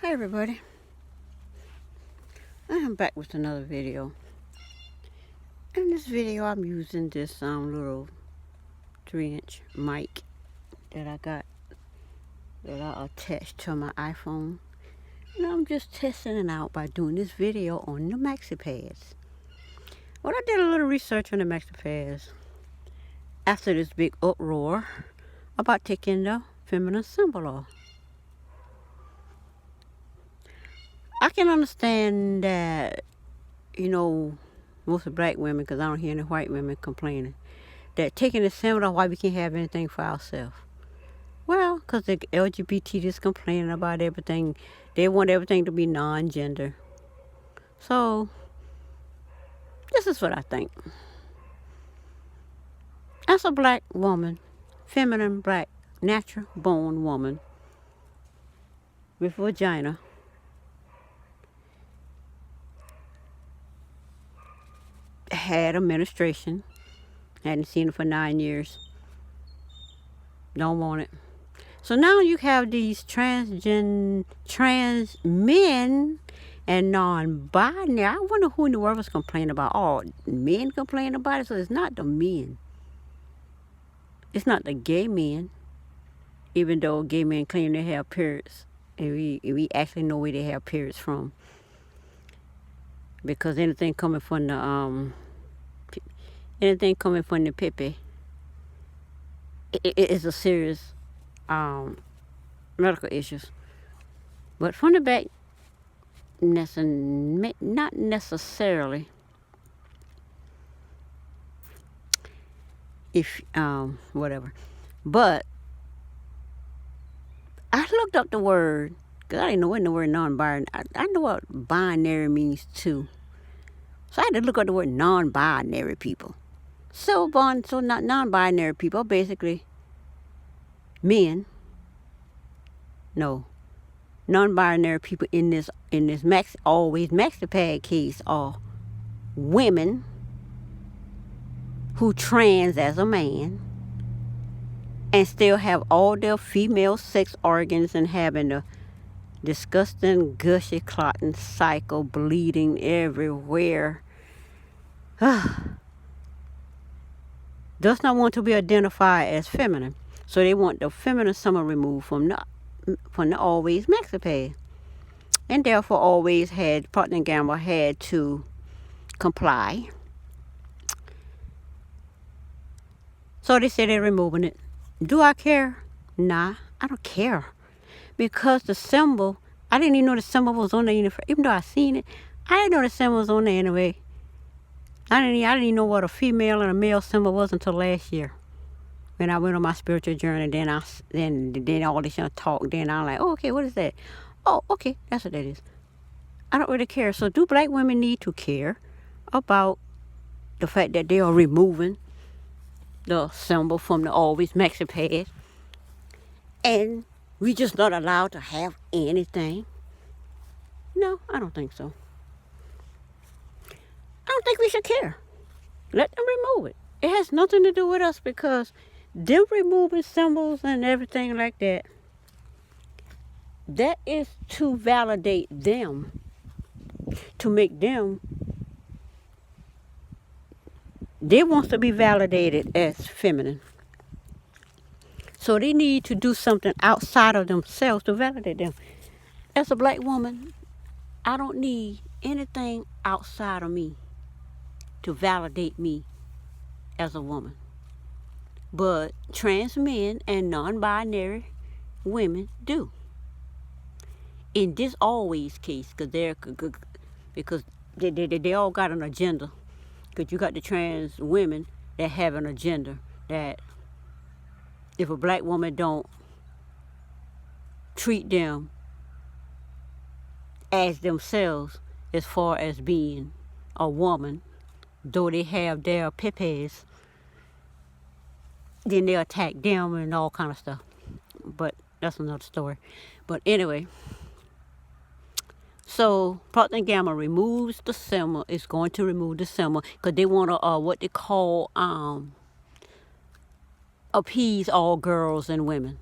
Hi everybody, I am back with another video. In this video I'm using this little 3-inch mic that I got that I attached to my iPhone. And I'm just testing it out by doing this video on the maxi pads. Well, I did a little research on the maxi pads after this big uproar about taking the feminine symbol off. I can understand that, most of black women, because I don't hear any white women complaining, that taking the symbol off, why we can't have anything for ourselves. Well, because the LGBT just complaining about everything. They want everything to be non-gender. So, this is what I think. As a black woman, feminine, black, natural-born woman with vagina, had a menstruation, hadn't seen it for 9 years, don't want it. So now you have these trans men and non-binary. I wonder who in the world was complaining about. Oh, men complain about it, so it's not the men. It's not the gay men, even though gay men claim they have periods. And we actually know where they have periods from. Because anything coming from the pipi, it is a serious medical issues. But from the back, not necessarily. If whatever, but I looked up the word because I didn't know what the word non-binary. I know what binary means too, so I had to look up the word non-binary people. So not non-binary people are basically men. No, non-binary people in this maxi pad case are women who trans as a man and still have all their female sex organs and having a disgusting, gushy, clotting cycle, bleeding everywhere. Does not want to be identified as feminine. So they want the feminine symbol removed from the always maxi pad. And therefore always had, Proctor & Gamble had to comply. So they say they're removing it. Do I care? Nah, I don't care. Because the symbol, I didn't even know the symbol was on there. Even though I seen it, I didn't know the symbol was on there anyway. I didn't even know what a female and a male symbol was until last year. When I went on my spiritual journey, then all this talk, then I'm like, oh, okay, what is that? Oh, okay, that's what that is. I don't really care. So do black women need to care about the fact that they are removing the symbol from the always maxi pad, and we just not allowed to have anything? No, I don't think so. I don't think we should care. Let them remove it. It has nothing to do with us, because them removing symbols and everything like that, that is to validate them, to make them, they want to be validated as feminine. So they need to do something outside of themselves to validate them. As a black woman, I don't need anything outside of me to validate me as a woman. But trans men and non-binary women do. In this always case, because they all got an agenda. Because you got the trans women that have an agenda that if a black woman don't treat them as themselves as far as being a woman, though they have their pipis, then they attack them and all kind of stuff. But that's another story. But anyway, so Proctor & Gamble removes the symbol. It's going to remove the symbol because they want to what they call appease all girls and women.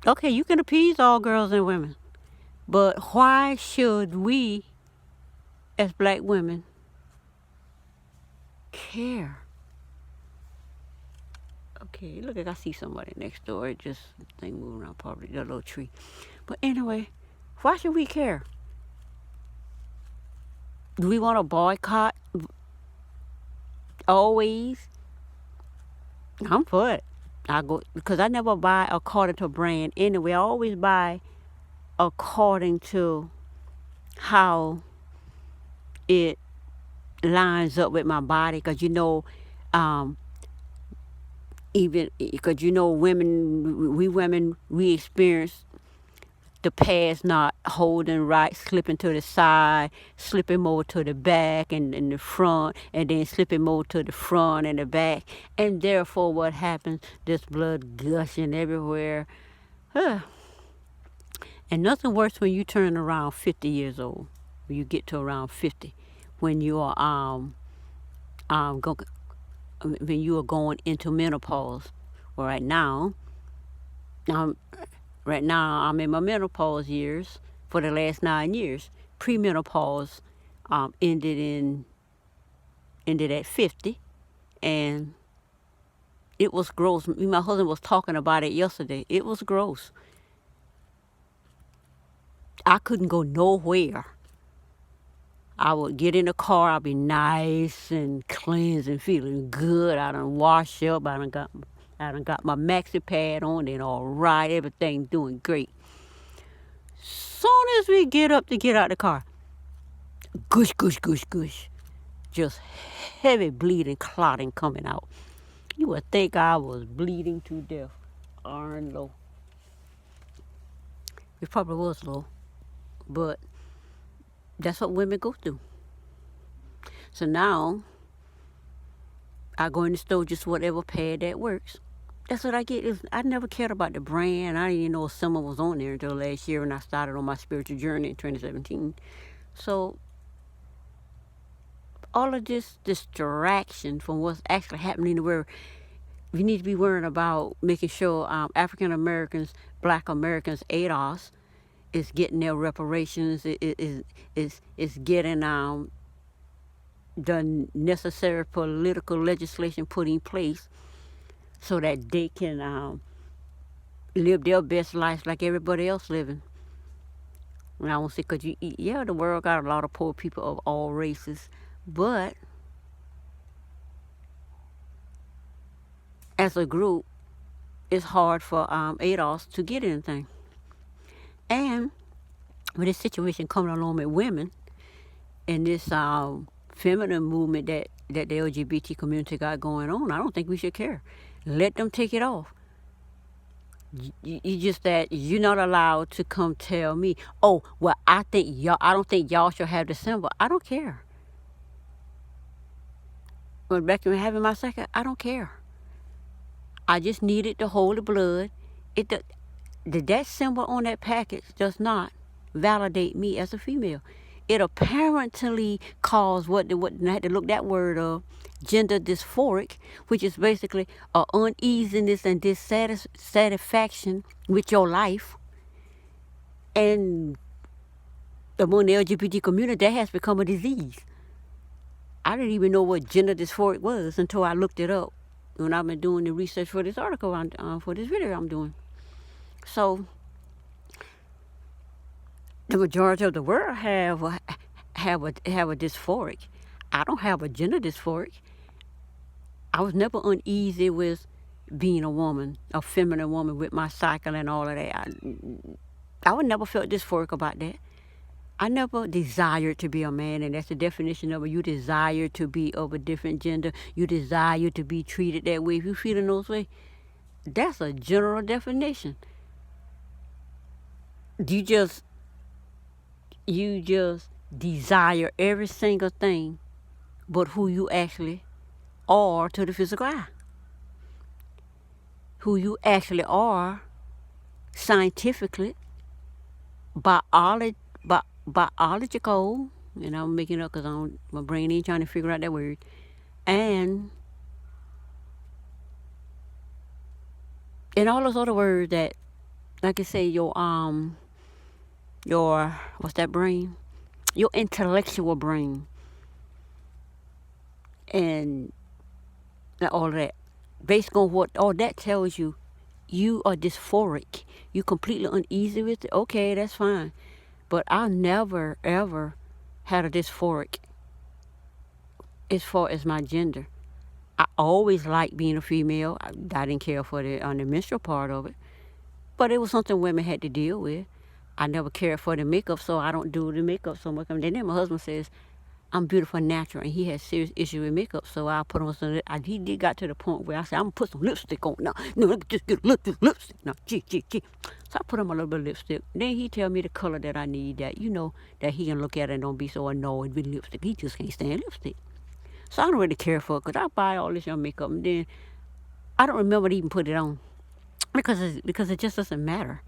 Okay, you can appease all girls and women, But why should we, as black women, care? Okay, look, I see somebody next door. It just thing moving around, probably the little tree. But anyway, why should we care? Do we want to boycott always? I'm for it. I go because I never buy according to brand anyway. I always buy according to how it lines up with my body. Because even because women, we experience the past not holding right, slipping to the side, slipping more to the back and the front, and then slipping more to the front and the back. And therefore, what happens? This blood gushing everywhere. Huh. And nothing worse when you turn around 50 years old. When you get to around 50, when you are when you are going into menopause. Well, right now I'm in my menopause years for the last 9 years. Premenopause ended at 50, and it was gross. Me and my husband was talking about it yesterday. It was gross. I couldn't go nowhere. I would get in the car. I'd be nice and cleansed and feeling good. I done wash up. I done got my maxi pad on and all right. Everything doing great. Soon as we get up to get out the car, gush, gush, gush, gush. Just heavy bleeding, clotting coming out. You would think I was bleeding to death. Iron low. It probably was low. But that's what women go through. So now, I go in the store, just whatever pad that works. That's what I get. I never cared about the brand. I didn't even know if summer was on there until last year when I started on my spiritual journey in 2017. So, all of this distraction from what's actually happening in the world, we need to be worrying about making sure African Americans, Black Americans, ADOS, is getting their reparations, is getting the necessary political legislation put in place so that they can live their best lives like everybody else living. And I won't say, because the world got a lot of poor people of all races, but as a group, it's hard for ADOS to get anything. And with this situation coming along with women and this feminine movement that the LGBT community got going on, I don't think we should care. Let them take it off. You just that you're not allowed to come tell me, oh, well, I don't think y'all should have the symbol. I don't care. When back when having my second, I don't care. I just needed to hold the blood. That symbol on that package does not validate me as a female. It apparently caused I had to look that word up, gender dysphoric, which is basically an uneasiness and dissatisfaction with your life. And among the LGBT community, that has become a disease. I didn't even know what gender dysphoric was until I looked it up when I've been doing the research for this article, for this video I'm doing. So, the majority of the world have a dysphoric. I don't have a gender dysphoric. I was never uneasy with being a woman, a feminine woman with my cycle and all of that. I would never felt dysphoric about that. I never desired to be a man, and that's the definition of it. You desire to be of a different gender. You desire to be treated that way. If you feel in those ways, that's a general definition. You just desire every single thing but who you actually are to the physical eye. Who you actually are scientifically, biological, and I'm making it up because my brain ain't trying to figure out that word, and all those other words that, like I say, your your, what's that brain? Your intellectual brain and all that. Based on what all that tells you, you are dysphoric. You completely uneasy with it. Okay, that's fine. But I never, ever had a dysphoric as far as my gender. I always liked being a female. I didn't care for the menstrual part of it. But it was something women had to deal with. I never cared for the makeup, so I don't do the makeup so much. And then my husband says, I'm beautiful and natural, and he has serious issue with makeup, so I put on some. He did got to the point where I said, I'm gonna put some lipstick on now. No, let me just get a little lipstick now. Gee. So I put on a little bit of lipstick. Then he tell me the color that I need, that that he can look at it and don't be so annoyed with lipstick. He just can't stand lipstick. So I don't really care for it, because I buy all this young makeup, and then I don't remember to even put it on because it just doesn't matter.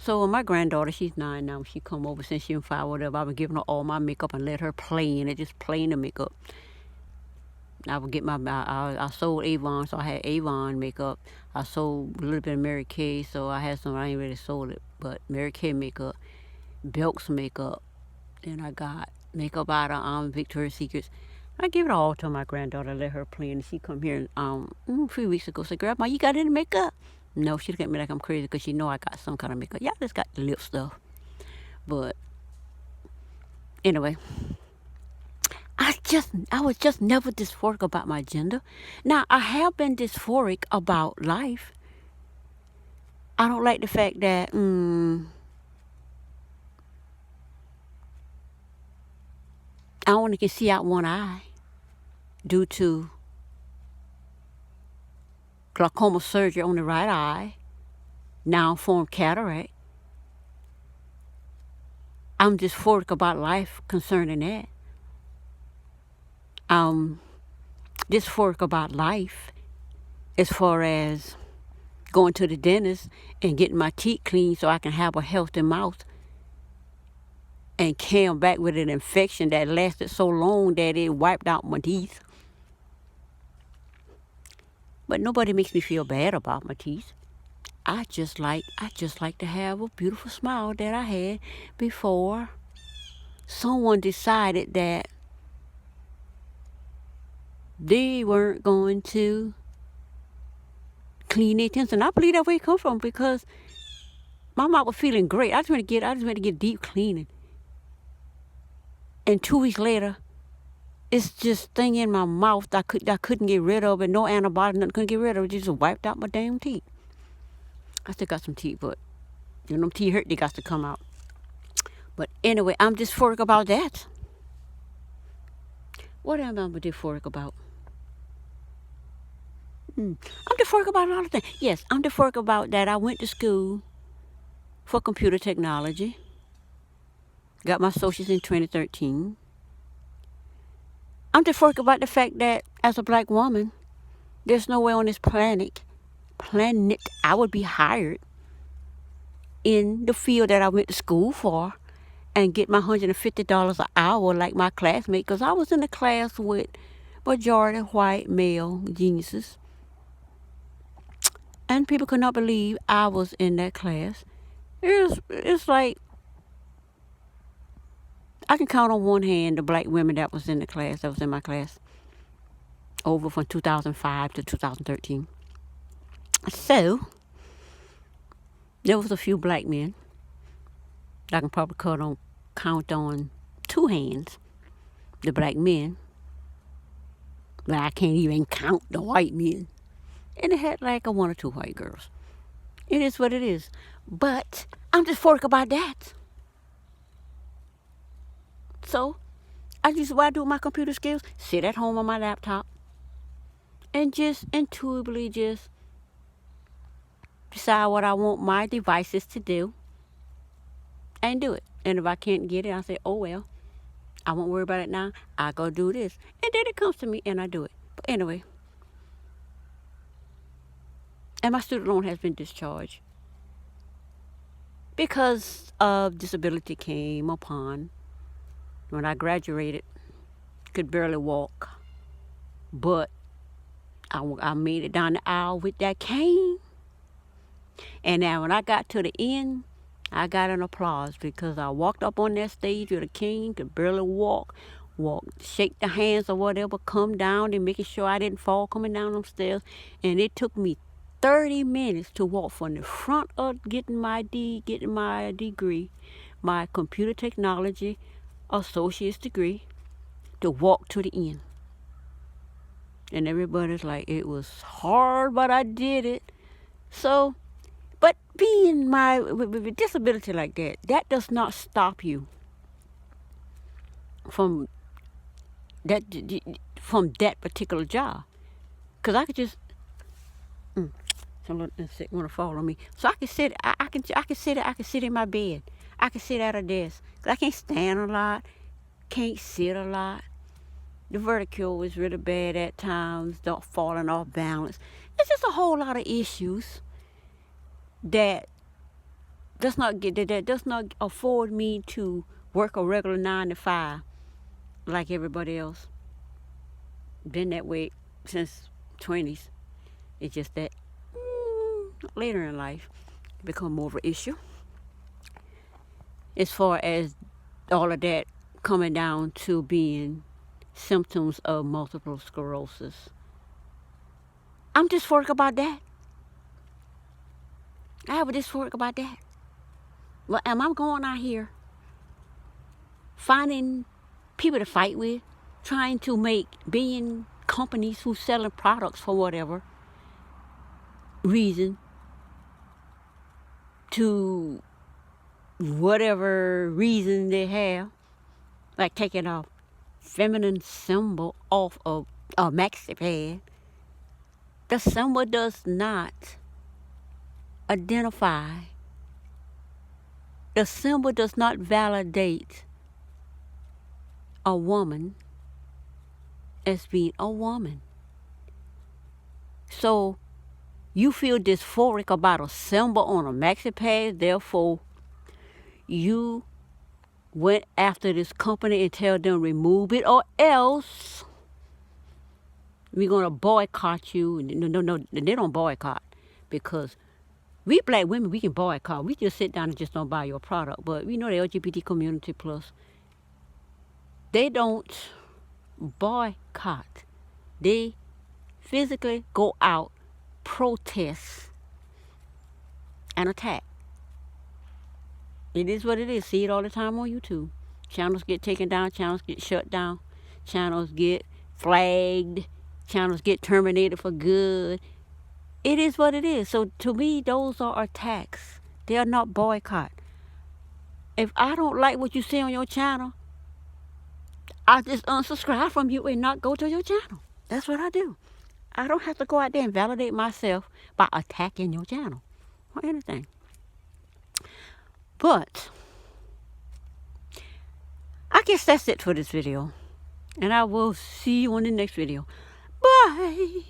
So my granddaughter, she's 9 now. She come over since she was 5, whatever. I've been giving her all my makeup and let her play in it, just play in the makeup. I would get I sold Avon, so I had Avon makeup. I sold a little bit of Mary Kay, so I had some. I ain't really sold it, but Mary Kay makeup, Belk's makeup. Then I got makeup out of Victoria's Secrets. I give it all to my granddaughter, let her play, and she come here a few weeks ago. Said, "Grandma, you got any makeup?" No, she looked at me like I'm crazy because she know I got some kind of makeup. Y'all just got the lip stuff. But anyway, I was just never dysphoric about my gender. Now, I have been dysphoric about life. I don't like the fact that I only can see out one eye due to glaucoma surgery on the right eye, now formed cataract. I'm dysphoric about life concerning that. I'm dysphoric about life as far as going to the dentist and getting my teeth cleaned so I can have a healthy mouth, and came back with an infection that lasted so long that it wiped out my teeth. But nobody makes me feel bad about my teeth. I just like to have a beautiful smile that I had before someone decided that they weren't going to clean their teeth. And I believe that's where it come from, because my mouth was feeling great. I just went to get deep cleaning. And 2 weeks later, it's just thing in my mouth I couldn't get rid of it. No antibiotic, nothing, couldn't get rid of it. It just wiped out my damn teeth. I still got some teeth, but when them teeth hurt, they got to come out. But anyway, I'm dysphoric about that. What am I dysphoric about? I'm dysphoric about a lot of things. Yes, I'm dysphoric about that I went to school for computer technology. Got my associates in 2013. I'm dysphoric about the fact that as a black woman, there's no way on this planet I would be hired in the field that I went to school for and get my $150 an hour like my classmate, because I was in a class with majority white male geniuses. And people could not believe I was in that class. It's like, I can count on one hand the black women that was in my class, over from 2005 to 2013. So, there was a few black men that I can probably count on 2 hands, the black men, but I can't even count the white men. And it had like a 1 or 2 white girls. It is what it is. But I'm dysphoric about that. So, what I do with my computer skills, sit at home on my laptop and just intuitively just decide what I want my devices to do and do it. And if I can't get it, I say, oh well, I won't worry about it now. I go do this. And then it comes to me and I do it. But anyway, and my student loan has been discharged because of disability came upon. When I graduated, could barely walk, but I made it down the aisle with that cane. And now when I got to the end, I got an applause because I walked up on that stage with a king, could barely walk, shake the hands or whatever, come down and making sure I didn't fall coming down them stairs. And it took me 30 minutes to walk from the front of getting my degree, my computer technology associate's degree, to walk to the end. And everybody's like, it was hard, but I did it. So, but being with a disability like that, that does not stop you from that particular job. Because I could just, someone want to fall on me. So I can sit, I can sit in my bed. I can sit at a desk. 'Cause I can't stand a lot, can't sit a lot. The vertigo is really bad at times, falling off balance. It's just a whole lot of issues that does not afford me to work a regular 9 to 5 like everybody else. Been that way since 20s. It's just that later in life it become more of an issue. As far as all of that coming down to being symptoms of multiple sclerosis. I'm dysphoric about that. I have a dysphoric about that. Well, am I going out here finding people to fight with, trying to make being companies who selling products for whatever reason, to whatever reason they have, like taking a feminine symbol off of a maxi pad. The symbol does not identify. The symbol does not validate a woman as being a woman. So you feel dysphoric about a symbol on a maxi pad, therefore you went after this company and tell them remove it, or else we're going to boycott you. No, they don't boycott, because we black women, we can boycott. We just sit down and just don't buy your product. But we know the LGBT community plus, they don't boycott. They physically go out, protest, and attack. It is what it is. See it all the time on YouTube. Channels get taken down. Channels get shut down. Channels get flagged. Channels get terminated for good. It is what it is. So to me, those are attacks. They are not boycott. If I don't like what you say on your channel, I just unsubscribe from you and not go to your channel. That's what I do. I don't have to go out there and validate myself by attacking your channel or anything. But I guess that's it for this video. And I will see you on the next video. Bye.